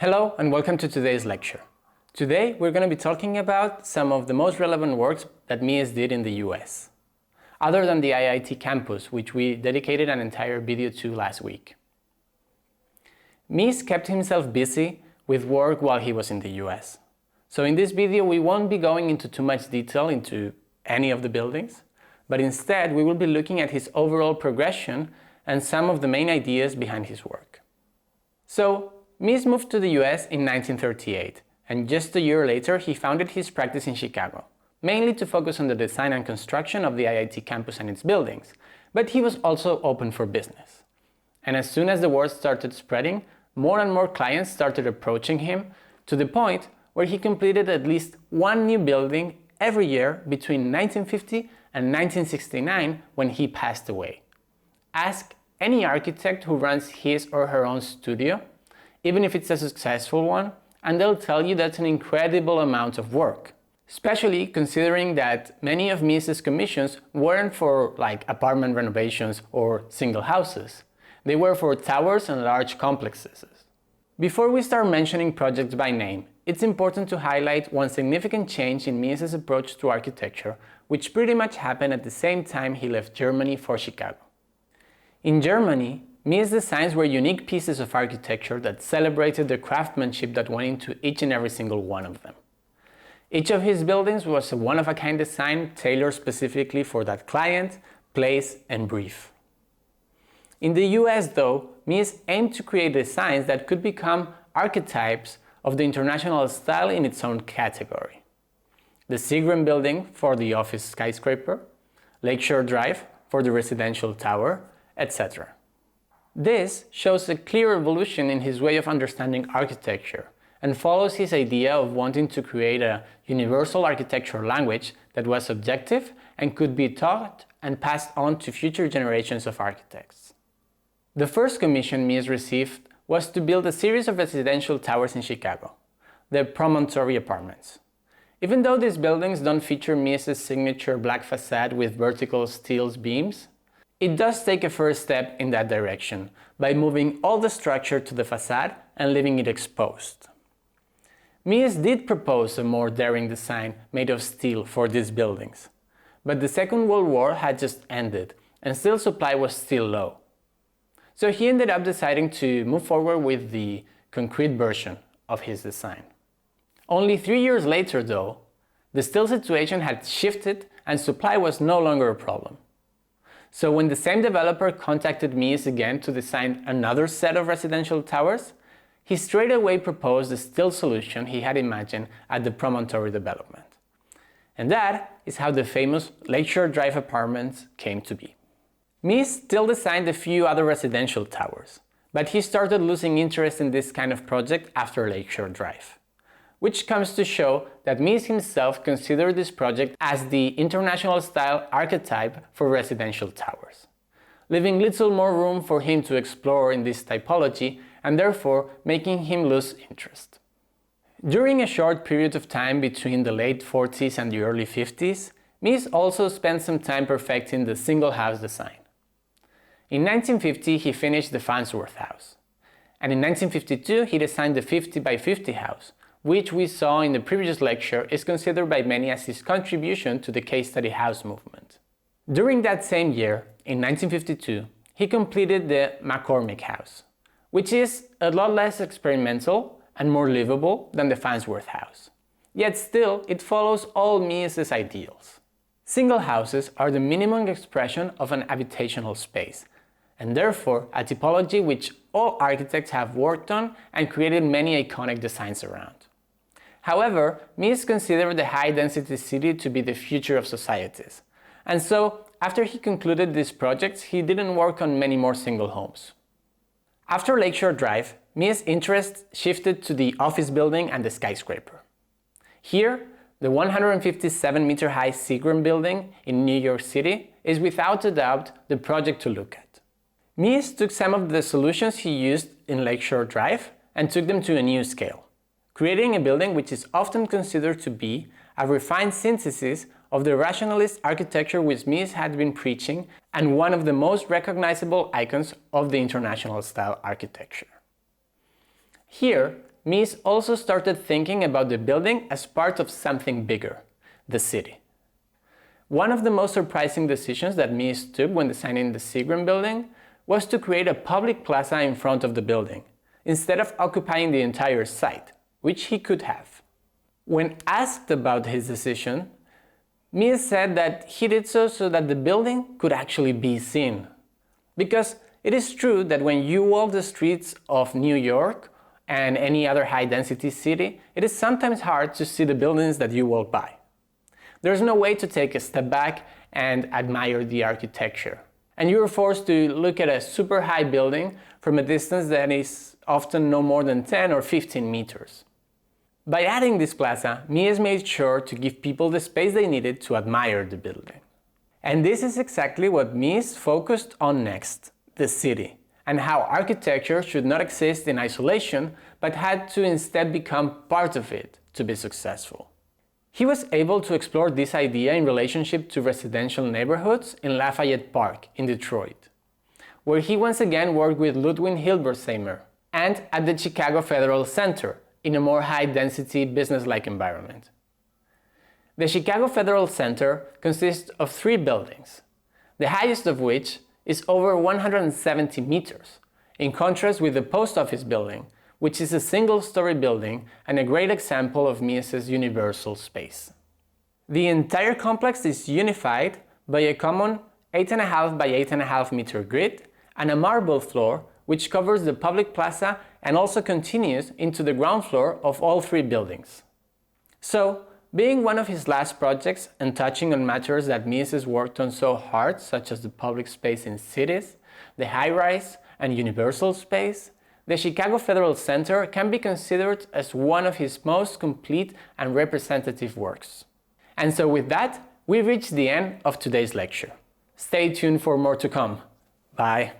Hello and welcome to today's lecture. Today we're going to be talking about some of the most relevant works that Mies did in the US, other than the IIT campus, which we dedicated an entire video to last week. Mies kept himself busy with work while he was in the US. So in this video we won't be going into too much detail into any of the buildings, but instead we will be looking at his overall progression and some of the main ideas behind his work. So, Mies moved to the US in 1938, and just a year later he founded his practice in Chicago, mainly to focus on the design and construction of the IIT campus and its buildings, but he was also open for business. And as soon as the word started spreading, more and more clients started approaching him, to the point where he completed at least one new building every year between 1950 and 1969 when he passed away. Ask any architect who runs his or her own studio, even if it's a successful one, and they'll tell you that's an incredible amount of work. Especially considering that many of Mies's commissions weren't for apartment renovations or single houses. They were for towers and large complexes. Before we start mentioning projects by name, it's important to highlight one significant change in Mies's approach to architecture, which pretty much happened at the same time he left Germany for Chicago. In Germany, Mies' designs were unique pieces of architecture that celebrated the craftsmanship that went into each and every single one of them. Each of his buildings was a one-of-a-kind design tailored specifically for that client, place, and brief. In the US, though, Mies aimed to create designs that could become archetypes of the international style in its own category. The Seagram Building for the office skyscraper, Lakeshore Drive for the residential tower, etc. This shows a clear evolution in his way of understanding architecture and follows his idea of wanting to create a universal architectural language that was objective and could be taught and passed on to future generations of architects. The first commission Mies received was to build a series of residential towers in Chicago, the Promontory Apartments. Even though these buildings don't feature Mies' signature black facade with vertical steel beams, it does take a first step in that direction by moving all the structure to the facade and leaving it exposed. Mies did propose a more daring design made of steel for these buildings, but the Second World War had just ended and steel supply was still low. So he ended up deciding to move forward with the concrete version of his design. Only 3 years later, though, the steel situation had shifted and supply was no longer a problem. So when the same developer contacted Mies again to design another set of residential towers, he straight away proposed the steel solution he had imagined at the Promontory development. And that is how the famous Lakeshore Drive apartments came to be. Mies still designed a few other residential towers, but he started losing interest in this kind of project after Lakeshore Drive, which comes to show that Mies himself considered this project as the international style archetype for residential towers, leaving little more room for him to explore in this typology and therefore making him lose interest. During a short period of time between the late 40s and the early 50s, Mies also spent some time perfecting the single house design. In 1950 he finished the Farnsworth House, and in 1952 he designed the 50 by 50 house, which we saw in the previous lecture is considered by many as his contribution to the case study house movement. During that same year, in 1952, he completed the McCormick House, which is a lot less experimental and more livable than the Farnsworth House. Yet still, it follows all Mies' ideals. Single houses are the minimum expression of an habitational space, and therefore a typology which all architects have worked on and created many iconic designs around. However, Mies considered the high-density city to be the future of societies, and so after he concluded these projects, he didn't work on many more single homes. After Lakeshore Drive, Mies' interest shifted to the office building and the skyscraper. Here, the 157-meter-high Seagram Building in New York City is without a doubt the project to look at. Mies took some of the solutions he used in Lakeshore Drive and took them to a new scale, creating a building which is often considered to be a refined synthesis of the rationalist architecture which Mies had been preaching and one of the most recognizable icons of the international style architecture. Here, Mies also started thinking about the building as part of something bigger, the city. One of the most surprising decisions that Mies took when designing the Seagram Building was to create a public plaza in front of the building, instead of occupying the entire site, which he could have. When asked about his decision, Mies said that he did so that the building could actually be seen. Because it is true that when you walk the streets of New York and any other high-density city, it is sometimes hard to see the buildings that you walk by. There's no way to take a step back and admire the architecture. And you're forced to look at a super high building from a distance that is often no more than 10 or 15 meters. By adding this plaza, Mies made sure to give people the space they needed to admire the building. And this is exactly what Mies focused on next, the city, and how architecture should not exist in isolation, but had to instead become part of it to be successful. He was able to explore this idea in relationship to residential neighborhoods in Lafayette Park in Detroit, where he once again worked with Ludwig Hilbersheimer, and at the Chicago Federal Center, in a more high-density business-like environment. The Chicago Federal Center consists of 3 buildings, the highest of which is over 170 meters, in contrast with the Post Office Building, which is a single-story building and a great example of Mies's universal space. The entire complex is unified by a common 8.5 by 8.5 meter grid and a marble floor which covers the public plaza and also continues into the ground floor of all 3 buildings. So, being one of his last projects and touching on matters that Mies has worked on so hard, such as the public space in cities, the high-rise and universal space, the Chicago Federal Center can be considered as one of his most complete and representative works. And so with that, we reach the end of today's lecture. Stay tuned for more to come. Bye.